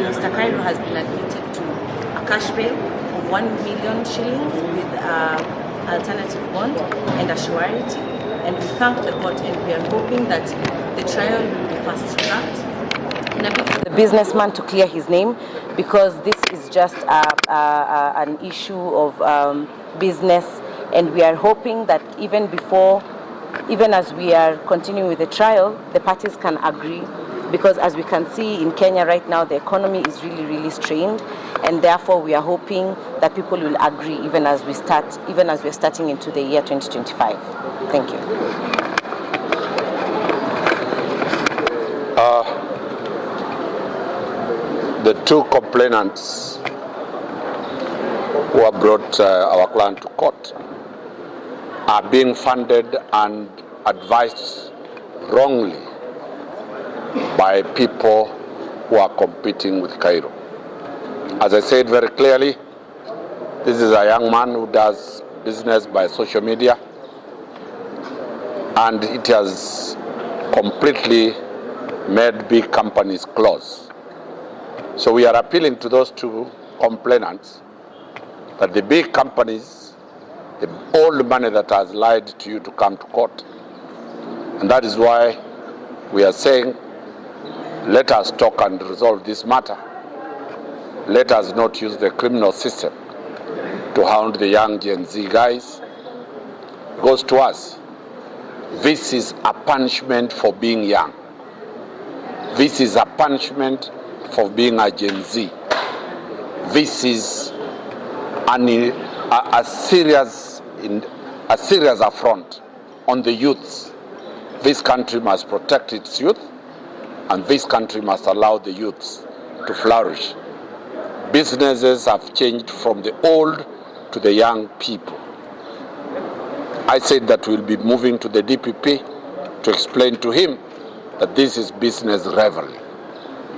Mr. Kairo has been admitted to a cash bail of 1 million shillings with alternative bond and a surety. And we thank the court, and we are hoping that the trial will be fast-tracked in a bid for the businessman to clear his name, because this is just an issue of business, and we are hoping that even as we are continuing with the trial, the parties can agree, because as we can see in Kenya right now, the economy is really strained, and therefore we are hoping that people will agree even as we're starting into the year 2025. Thank you. The two complainants who have brought our client to court are being funded and advised wrongly by people who are competing with Kairo. As I said very clearly, this is a young man who does business by social media, and it has completely made big companies close. So we are appealing to those two complainants that the big companies, all the money that has lied to you to come to court. And that is why we are saying, let us talk and resolve this matter. Let us not use the criminal system to hound the young Gen Z guys. Because to us, this is a punishment for being young. This is a punishment for being a Gen Z. This is a serious affront on the youths. This country must protect its youth, and this country must allow the youths to flourish. Businesses have changed from the old to the young people. I said that we'll be moving to the DPP to explain to him that this is business revelry,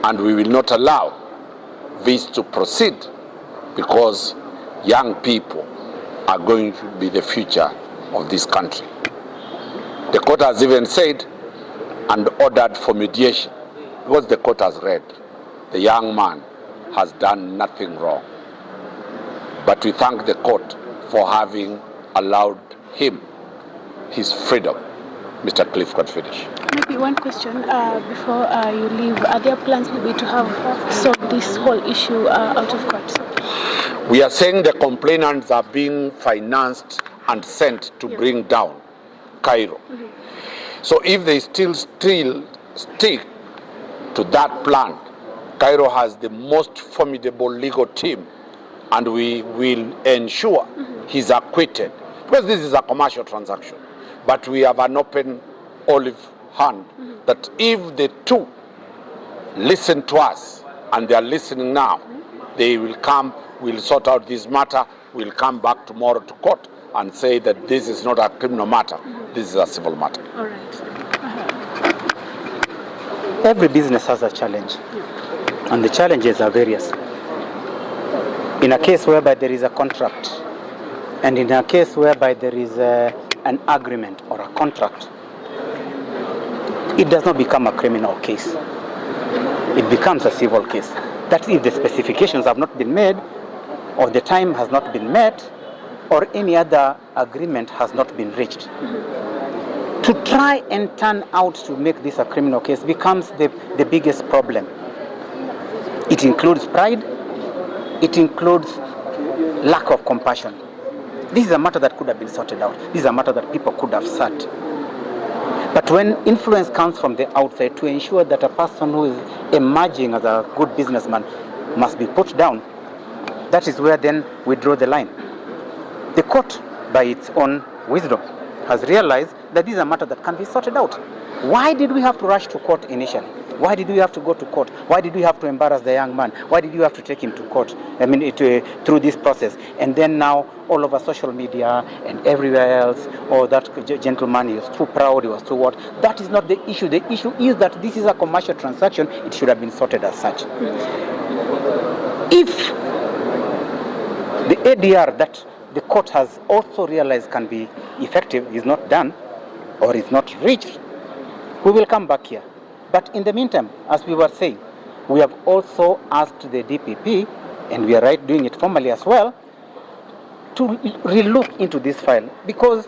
and we will not allow this to proceed, because young people are going to be the future of this country. The court has even said and ordered for mediation, because the court has read the young man has done nothing wrong. But we thank the court for having allowed him his freedom. Mr. Khalif can finish. Maybe one question before you leave. Are there plans maybe to have solved this whole issue out of court? We are saying the complainants are being financed and sent to bring down Kairo. So if they still stick to that plan, Kairo has the most formidable legal team, and we will ensure he's acquitted, because this is a commercial transaction. But we have an open olive hand that if the two listen to us, and they are listening now, they will come, we'll sort out this matter, we'll come back tomorrow to court and say that this is not a criminal matter, this is a civil matter. All right. Every business has a challenge, and the challenges are various. In a case whereby there is a contract, and in a case whereby there is an agreement or a contract, it does not become a criminal case. It becomes a civil case. That's if the specifications have not been made, or the time has not been met, or any other agreement has not been reached. To try and turn out to make this a criminal case becomes the biggest problem. It includes pride, it includes lack of compassion. This is a matter that could have been sorted out. This is a matter that people could have sat. But when influence comes from the outside to ensure that a person who is emerging as a good businessman must be put down, that is where then we draw the line. The court, by its own wisdom, has realized that this is a matter that can be sorted out. Why did we have to rush to court initially? Why did we have to go to court? Why did we have to embarrass the young man? Why did you have to take him to court? Through this process. And then now, all over social media and everywhere else, oh, that gentleman, he was too proud, he was too what? That is not the issue. The issue is that this is a commercial transaction. It should have been sorted as such. If the ADR that the court has also realized can be effective is not done, or is not reached, we will come back here. But in the meantime, as we were saying, We have also asked the DPP, and we are doing it formally as well, to relook into this file, because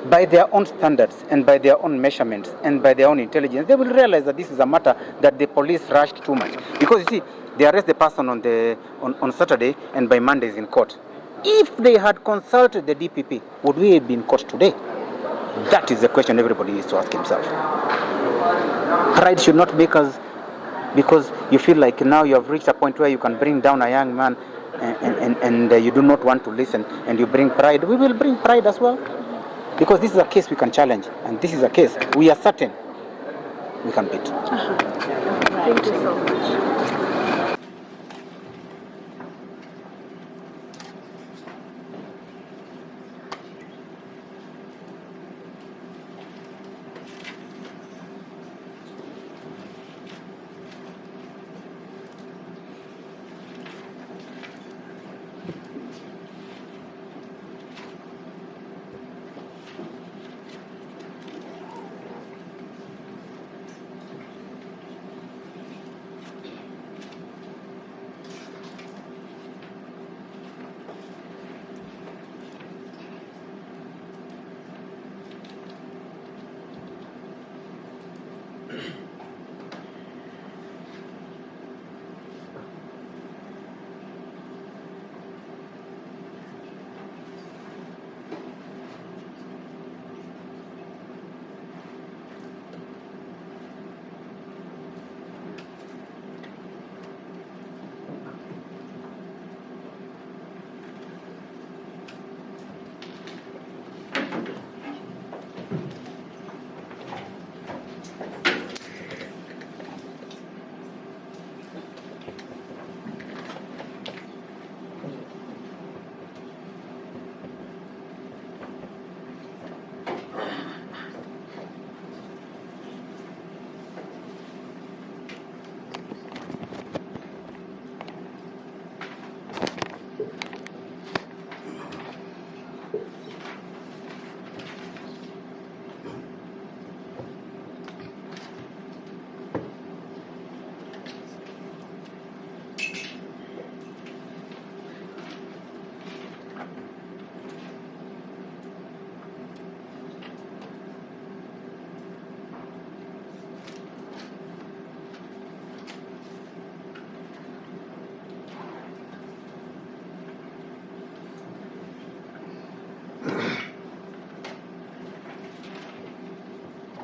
by their own standards and by their own measurements and by their own intelligence, they will realize that this is a matter that the police rushed too much. Because you see, they arrest the person on Saturday, and by Monday is in court. If they had consulted the DPP, would we have been in court today? That is the question everybody needs to ask himself. Pride should not make us, because you feel like now you have reached a point where you can bring down a young man and you do not want to listen, and you bring pride. We will bring pride as well, because this is a case we can challenge, and this is a case we are certain we can beat. Thank you so much.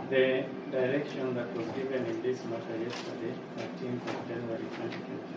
The direction that was given in this matter yesterday, 13th of January 2020,